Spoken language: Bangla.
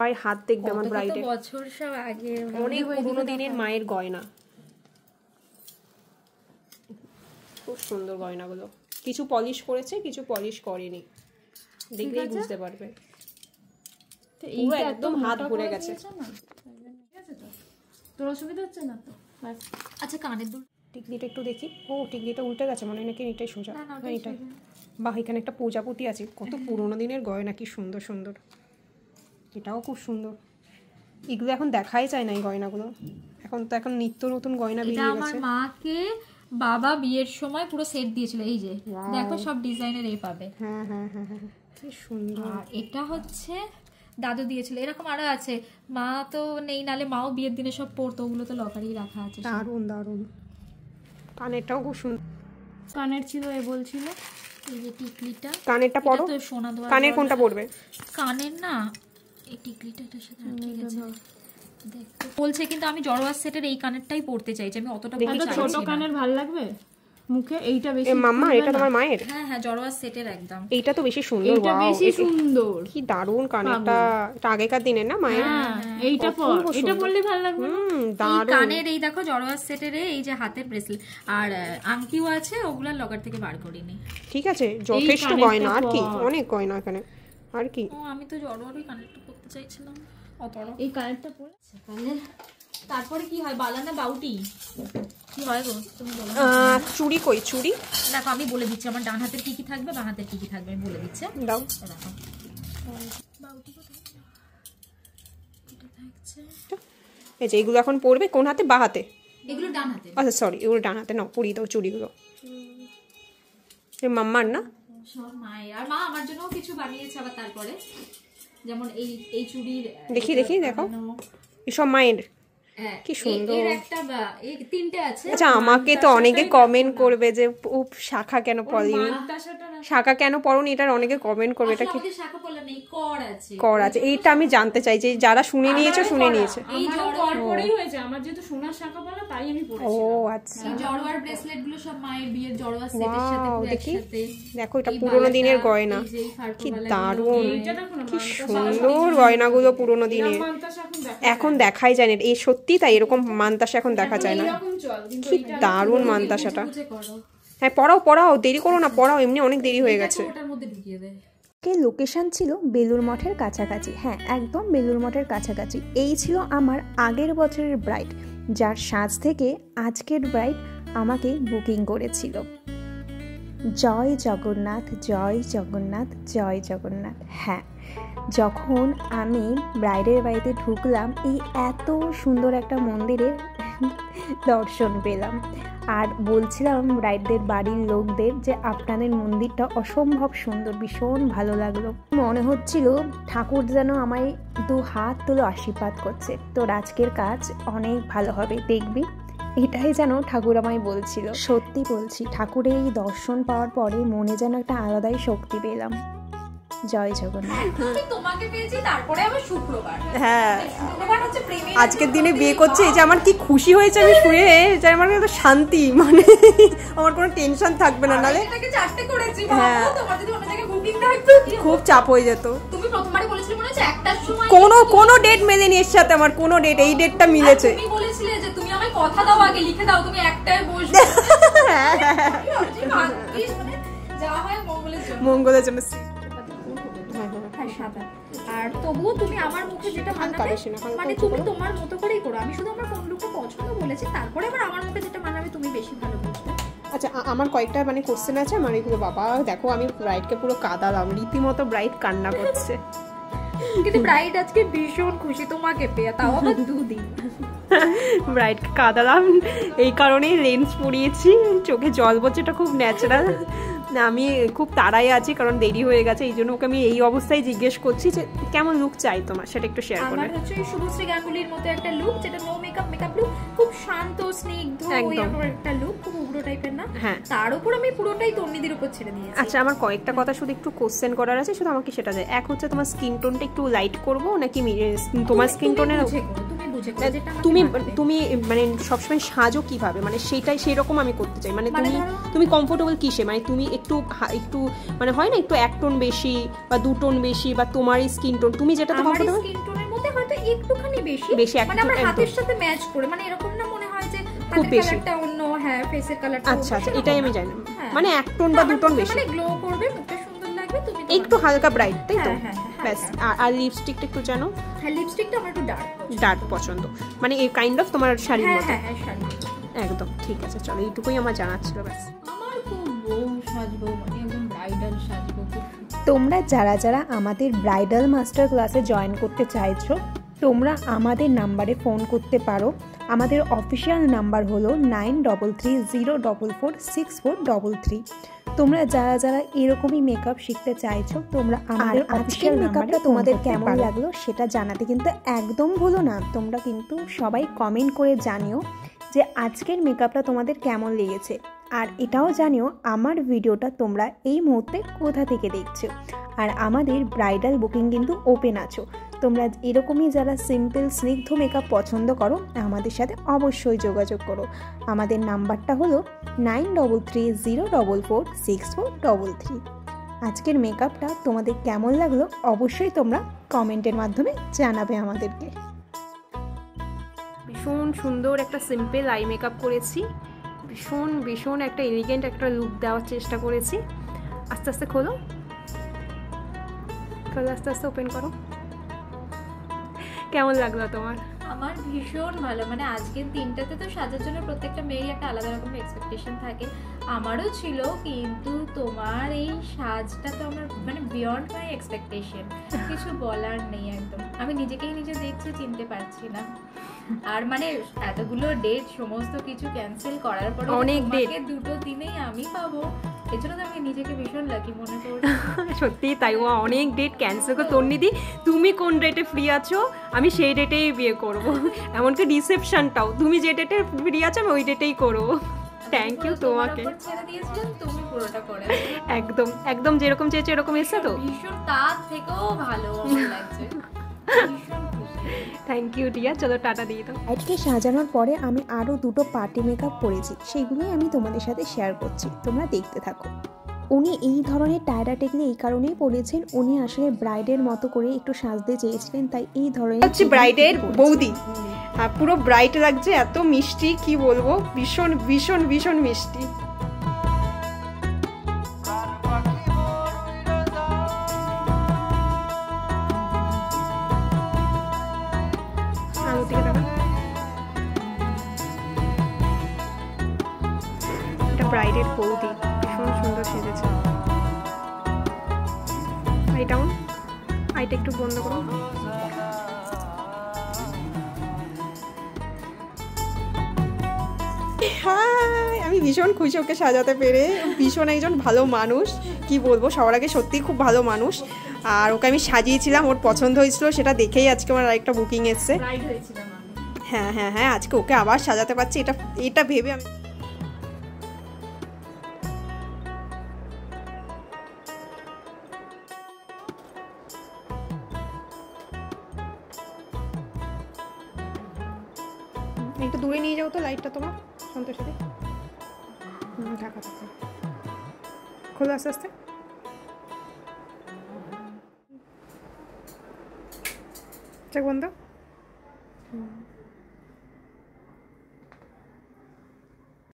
মায়ের হাত দেখবে আমার ব্রাইডের, বছর সব আগে অনেক পুরোনো দিনের মায়ের গয়না, খুব সুন্দর গয়নাগুলো। কিছু পলিশ করেছে, কিছু পলিশ করেনি, দেখলেই বুঝতে পারবে। পুরো একদম হাত ভরে গেছে। তোর অসুবিধা হচ্ছে না তো? আচ্ছা কানের দুল টিকলিটা একটু দেখি। ও টিকলিটা উল্টে গেছে মনে হয়, নাকি এটাই সোজা? হ্যাঁ এটাই। বাহ, এখানে একটা প্রজাপতি আছে। কত পুরোনো দিনের গয়না, কি সুন্দর সুন্দর। এটাও খুব সুন্দর। এগুলো এখন দেখাই যায় না এই গয়নাগুলো, এখন নিত্য নতুন গয়না বেরিয়ে গেছে। আমার মাকে বাবা বিয়ের সময় পুরো সেট দিয়েছিল, এই যে দেখো সব ডিজাইনের এই পাবে। হ্যাঁ হ্যাঁ হ্যাঁ হ্যাঁ, কি সুন্দর। আর এটা হচ্ছে দাদু দিয়েছিল, এরকম আরো আছে। মা তো নেই, নালে মাও বিয়ের দিনে সব পরতো, ওগুলো তো লকারেই রাখা আছে। দারুণ দারুণ। কানেরটাও খুব সুন্দর। কানের ছিল, এ বলছিল এই যে টিকলিটা। কানেরটা পরো, সোনা দেওয়া। কানের কোনটা পরবে? কানের না, এই টিকলিটা এটার সাথে ঠিক আছে দেখতে বলছে, কিন্তু আমি জড়োয়ার সেটের এই কানেরটাই পরতে চাইছি। আমি অতটা ছোট কানের ভালো লাগবে মুখে, এইটা বেশি। মাম্মা এটা তোমার মায়ের? হ্যাঁ হ্যাঁ, জড়োয়ার সেটের একদম। এইটা তো বেশি সুন্দর, এইটা বেশি সুন্দর। কি দারুণ কানেরটা, এটা আগেকার দিনের না মায়ের। এইটা পর, এটা পরলে ভালো লাগবে। দারুণ। কানের এই দেখো জড়োয়ার সেটের এই যে হাতের ব্রেসলেট আর আংটিও আছে, ওগুলা লকার থেকে বার করিনি। ঠিক আছে, যথেষ্ট গয়না। আর কি, অনেক গয়না এখানে। আর কি? ও আমি তো জড়োয়ারই কানেরটা করতে চাইছিলাম। এই কানেরটা পরেছে। তারপরে কি হয়, বালা না বাউটি কি হয় গো তুমি বলো? চুড়ি কই? চুড়ি দেখো আমি বলে দিচ্ছি, আমার ডান হাতের কি কি থাকবে, বাঁ হাতের কি কি থাকবে আমি বলে দিচ্ছি। দাও। দেখো বাউটি কোথায়, এটা থাকছে। এই যে এগুলো এখন পরবে কোন হাতে? বাঁ হাতে। এগুলো ডান হাতে। আচ্ছা সরি, এগুলো ডান হাতে। নাও পরিয়ে দাও চুড়িগুলো। মাম্মার না? সব মায়ের। আর মা আমার জন্যও কিছু বানিয়েছে আবার তারপরে, যেমন এই চুড়ির। দেখি দেখি, দেখো এসব মায়ের। কি সুন্দর। এই তিনটে আছে। আচ্ছা আমাকে তো অনেকে কমেন্ট করবে যে শাখা কেন পরলি, শাখা কেন পরনি, এটার অনেকে কমেন্ট করবে। এটা কি শাখা পলা নেই, কর আছে। কর আছে, এইটা আমি জানতে চাই যে যারা শুনে নিয়েছে শুনে নিয়েছে। এই জড়োয়ার পরেই হয়েছে আমার, যেহেতু সোনার শাখা পলা তাই আমি পরেছি। ও আচ্ছা। এই জড়োয়ার ব্রেসলেট গুলো সব মায়ের বিয়ের জড়োয়ার সেটের সাথে পুরো একসাথে। দেখো এটা পুরোনো দিনের গয়না, কি দারুণ, কি সুন্দর গয়নাগুলো পুরোনো দিনের। এখন দেখাই যায় না, এই সত্যি তাই, এরকম মানতাসা এখন দেখা যায় না। কি দারুণ মানতাসাটা। হ্যাঁ পড়াও পড়াও, দেরি করো না, পড়াও, এমনি অনেক দেরি হয়ে গেছে। লোকেশন ছিল বেলুড় মঠের কাছাকাছি। হ্যাঁ একদম বেলুড় মঠের কাছাকাছি। এই ছিল আমার আগের বছরের ব্রাইড, যার সাজ থেকে আজকের ব্রাইড আমাকে বুকিং করেছিল। জয় জগন্নাথ, জয় জগন্নাথ, জয় জগন্নাথ। হ্যাঁ যখন আমি ব্রাইডের বাড়িতে ঢুকলাম, এই এত সুন্দর একটা মন্দিরের দর্শন পেলাম। আর বলছিলাম ব্রাইডদের বাড়ির লোকদের যে আপনাদের মন্দিরটা অসম্ভব সুন্দর, ভীষণ ভালো লাগলো। মনে হচ্ছিল ঠাকুর যেন আমায় দু হাত তুলে আশীর্বাদ করছে, তোর আজকের কাজ অনেক ভালো হবে দেখবি, এটাই যেন ঠাকুর আমায় বলছিল। সত্যি বলছি, ঠাকুরের এই দর্শন পাওয়ার পরে মনে যেন একটা আলাদাই শক্তি পেলাম। জয় জগন্নাথ। তোমাকে পেয়েছি তারপরে আবার শুক্রবার। হ্যাঁ শুক্রবার হচ্ছে প্রেমের আজকের দিনে বিয়ে করছে, এই যে আমার কি খুশি হয়েছে আমি শুনে, যে আমার এত শান্তি, মানে আমার কোনো টেনশন থাকবে না। নালে এটাকে চারটে করেছি, হ্যাঁ তোমার যদি অন্য জায়গায় বুকিং থাকতো খুব চাপ হয়ে যেত। তুমি প্রথমবারে বলেছিলে মনে হচ্ছে একটার সময়, কোনো ডেট মেলেনি এর সাথে আমার, কোনো ডেট, এই ডেটটা মিলেছে। তুমি বলেছিলে যে তুমি আমায় কথা দাও, আগে লিখে দাও তুমি একটায় বসবে। যা হয় মঙ্গলের জন্য, মঙ্গলের জন্য। আর তবুও তুমি আমার মুখে যেটা মানাবে, মানে তুমি তোমার মতো করেই করো। আমি শুধু আমার কোন লুকটা পছন্দ বলেছি, তারপরে আবার আমার মুখে যেটা মানাবে তুমি বেশি ভালো বুঝবে। আচ্ছা আমার কয়েকটা মানে কোশ্চেন আছে আমার, এগুলো বাবা দেখো আমি ব্রাইডকে পুরো কাঁদালাম, রীতিমতো ব্রাইড কান্না করছে। কিন্তু ব্রাইড আজকে ভীষণ খুশি তোমাকে পেয়ে, তাও আবার দুদিন। ব্রাইডকে কাঁদালাম এই কারণেই লেন্স পরিয়েছি, চোখে জল পড়ছে, এটা খুব ন্যাচারাল। আমি খুব তাড়াই আছি কারণ দেরি হয়ে গেছে, এই জন্য ওকে আমি এই অবস্থায় জিজ্ঞেস করছি যে কেমন লুক চাই তোমার, সেটা একটু শেয়ার করবে। আমার হচ্ছে শুভশ্রী গাঙ্গুলির মতো একটা লুক, যেটা নো মেকআপ লুক, খুব শান্ত স্নিগ্ধ একটা লুক, খুব উগ্র টাইপের না। হ্যাঁ তার উপর আমি পুরোটাই তন্নিদের উপর ছেড়ে দিয়েছি। আচ্ছা আমার কয়েকটা কথা শুধু একটু কোশ্চেন করার আছে, শুধু আমাকে সেটা দেয়। এক হচ্ছে তোমার স্কিন টোনটা একটু লাইট করবো নাকি তোমার স্কিন টোনের, তুমি তুমি মানে সবসময় সাজো কিভাবে, মানে সেটাই সেই রকম আমি করতে চাই। মানে তুমি কমফোর্টেবল কিসে, মানে তুমি একটু মানে হয় না একটু এক টোন বেশি বা দু টোন বেশি, বা তোমার স্কিন টোন তুমি যেটা কমফোর্টেবল। স্কিন টোনের একটুখানি বেশি, বেশি মানে আমার হাতের সাথে ম্যাচ করে, মানে এরকম না মনে হয় যে খুব বেশি কালারটা অন্য, হ্যাঁ ফেসের কালারটা। আচ্ছা আচ্ছা, এটাই আমি জানি, মানে 1 টোন বা 2 টোন বেশি, মানে গ্লো করবে, মুখটা সুন্দর লাগবে, তুমি একটু হালকা ব্রাইট, তাই তো? হ্যাঁ, ব্যাস। আর লিপস্টিকটা একটু জানো? হ্যাঁ, লিপস্টিকটা আমার একটু ডার্ক পছন্দ, মানে এই কাইন্ড অফ তোমার শাড়ির মতো। হ্যাঁ শাড়ি একদম ঠিক আছে, চলো এইটুকুই আমার জানার ছিল ব্যাস। আমার খুব বউ সাজবো, মানে একদম ব্রাইডাল সাজবো। তোমরা যারা যারা আমাদের ব্রাইডাল মাস্টার ক্লাসে জয়েন করতে চাইছো, তোমরা আমাদের নাম্বারে ফোন করতে পারো। আমাদের অফিসিয়াল নাম্বার হলো 9330446433। তোমরা যারা যারা এরকমই মেকআপ শিখতে চাইছো, তোমরা আমাদের আজকের মেকআপটা তোমাদের কেমন লাগলো সেটা জানাতে কিন্তু একদম ভুলো না। তোমরা কিন্তু সবাই কমেন্ট করে জানিও যে আজকের মেকআপটা তোমাদের কেমন লেগেছে। আর এটাও জানিও আমার ভিডিওটা তোমরা এই মুহূর্তে কোথা থেকে দেখছো। আর আমাদের ব্রাইডাল বুকিং কিন্তু ওপেন আছো। তোমরা এরকমই যারা সিম্পল স্নিগ্ধ মেকআপ পছন্দ করো, আমাদের সাথে অবশ্যই যোগাযোগ করো। আমাদের নাম্বারটা হলো 9330446433। আজকের মেকআপটা তোমাদের কেমন লাগলো অবশ্যই তোমরা কমেন্টের মাধ্যমে জানাবে আমাদেরকে। ভীষণ সুন্দর একটা সিম্পল আই মেকআপ করেছি, ভীষণ ভীষণ একটা এলিগেন্ট একটা লুক দেওয়ার চেষ্টা করেছি। আস্তে আস্তে খোলো, আস্তে আস্তে ওপেন করো। কেমন লাগলো তোমার? আমার ভীষণ ভালো, মানে আজকের দিনটাতে তো সাজার জন্য প্রত্যেকটা মেয়েরই একটা আলাদা রকমের এক্সপেকটেশন থাকে, আমারও ছিল, কিন্তু তোমার এই সাজটা তো আমার মানে বিয়ন্ড মাই এক্সপেকটেশন, কিছু বলার নেই একদম। আমি নিজেকেই নিজে দেখছি, চিনতে পারছি না। আর মানে এতগুলো ডেট সমস্ত কিছু ক্যান্সেল করার পর অনেক ডেট, 2 দিনেই আমি পাবো, এজন্য তো আমি নিজেকে ভীষণ লাকি মনে করি। সত্যি তাই, ও অনেক ডেট ক্যান্সেল করে। তন্নিদি তুমি কোন ডেটে ফ্রি আছো আমি সেই ডেটেই বিয়ে করব, এমনকি রিসেপশনটাও তুমি যে ডেটে ফ্রি আছো আমি ওই ডেটেই করবো। থ্যাংক ইউ তোমাকে, ছেড়ে দিয়েছিলাম, তুমি পুরোটা করে একদম একদম যেরকম চেয়েছো এরকম এসছে তো, ভীষণ তার থেকেও ভালো আমার লাগছে। থ্যাংক ইউ টিয়া, চলো টাটা দিয়ে দাও। আজকে সাজানোর পরে আমি আরও 2টো পার্টি মেকআপ করেছি, সেইগুলোই আমি তোমাদের সাথে শেয়ার করছি, তোমরা দেখতে থাকো। উনি এই ধরনের টায়রা টেকলে এই কারণেই পরেছেন, উনি আসলে ব্রাইডের মতো করে একটু সাজতে চেয়েছিলেন, তাই এই ধরনের হচ্ছে ব্রাইডের বৌদি, হ্যাঁ পুরো ব্রাইট লাগছে, এত মিষ্টি কি বলবো, ভীষণ ভীষণ ভীষণ মিষ্টি। এটা ব্রাইডের বৌদি, ভীষণ সুন্দর সেজেছে। আইটা একটু বন্ধ করো। হাই, আমি ভীষণ খুশি ওকে সাজাতে পেরে, ভীষণ একজন ভালো মানুষ, কি বলবো, সবার আগে সত্যিই খুব ভালো মানুষ। আর ওকে আমি সাজিয়েছিলাম, ওর পছন্দ হয়েছিল, সেটা দেখেই আজকে আমার আরেকটা বুকিং এসছে। হ্যাঁ হ্যাঁ হ্যাঁ, আজকে ওকে আবার সাজাতে পারছি, এটা ভেবে আমি একটু দূরে নিয়ে যাও তো লাইটটা তোমার, সন্তোষী ঢাকা থাকে, খোলো আস্তে আস্তে। চোখ বন্ধ।